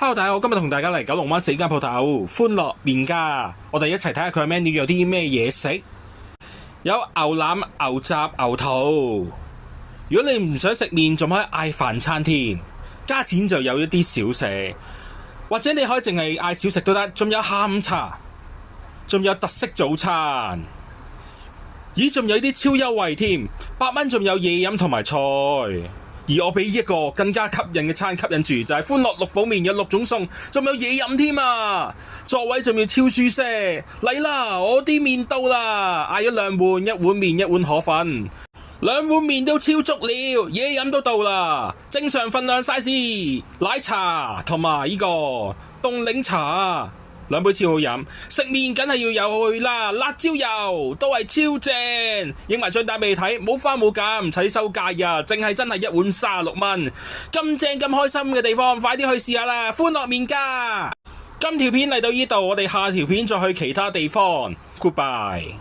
Hello， 大家好，今日同大家嚟九龍灣4間鋪頭歡樂麵家，我哋一齊睇下佢嘅 menu 有啲咩嘢食。有牛腩、牛雜、牛肚。如果你唔想食麵，仲可以嗌飯餐添，加錢就有一啲小食，或者你可以淨係嗌小食都得。仲有下午茶，仲有特色早餐。咦，仲有啲超優惠添，8蚊仲有嘢飲同埋菜。而我俾一個更加吸引嘅餐吸引住，就係歡樂六寶麵，有6種餸，仲有嘢飲添啊！座位仲要超舒適，嚟啦！我啲麵到啦，嗌咗2碗，1碗麵1碗河粉，2碗麵都超足了，嘢飲都到啦，正常份量 size， 奶茶同埋呢個凍檸茶。2杯超好飲，食麵梗係要有去啦，辣椒油都係超正，影埋張單俾你睇，冇花冇假，唔使收價呀，淨係真係1碗36蚊，咁正咁開心嘅地方，快啲去試下啦！歡樂麵家，今條片嚟到呢度，我哋下條片再去其他地方 ，Goodbye。